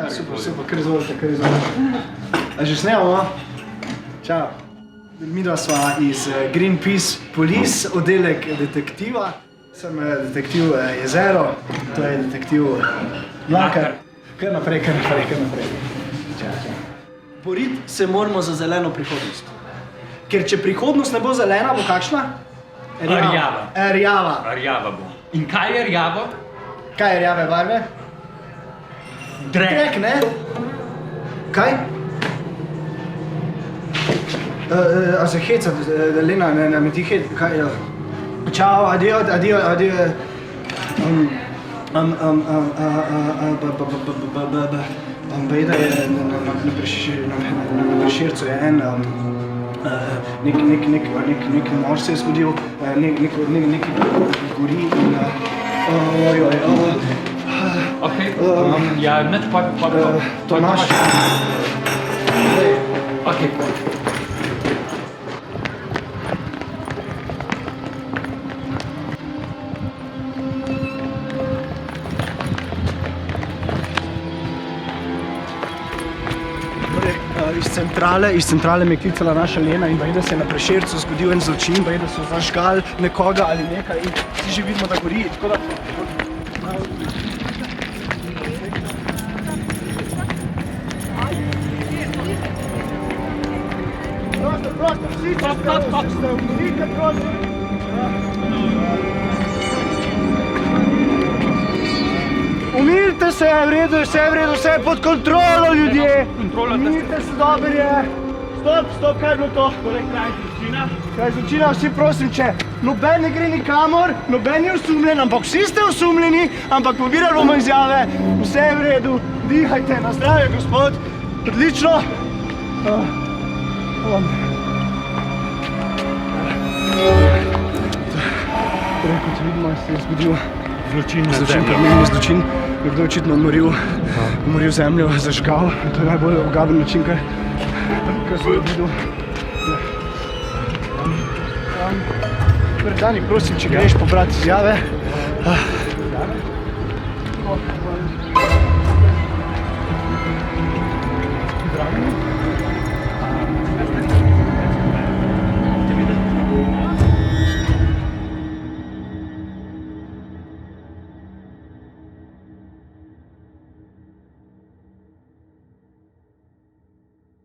Super, kar izvolite. A že snemamo? Čau. Midva sva iz Greenpeace Police, oddelek detektiva. Sem detektiv Jezero, to je detektiv Mlakar. Kar naprej. Boriti se moramo za zeleno prihodnost. Ker če prihodnost ne bo zelena, bo kakšna? Rjava bo. In kaj je rjavo? Kaj je rjave barve? Drek, ne? Kaj? A se heca, Lena, ne me ti hec, kaj je? Čau, adio. Bejda je na Prešercu je en, nek mož se je zgodil, nek gori in Okej, ja, net pa Tomaš. Okej. Iz centrale me je klicala naša Lena in da se je na Prešercu zgodil en zločin, da so zažgali nekoga ali nekaj in vsi že vidimo, da gori, tako da... Prosto, vsi ste umirite, prosim. Umirite se, je v redu, vse je pod kontrolo, ljudje! Umirite se, dober je! Stop, kaj je bilo to? Kaj je zločina? Vsi prosim, če noben ne gre nikamor, noben je osumljen, ampak vsi ste osumljeni, ampak pobirali bomo izjave, vse je v redu, dihajte, na zdravje, gospod, odlično! Torej, kot vidimo, se je zgodil zločin, nekdo je očitno umoril zemljo, zažgal, to je najbolj ogaben način, kar sem videl. Dani, prosim, če greš pobrati izjave.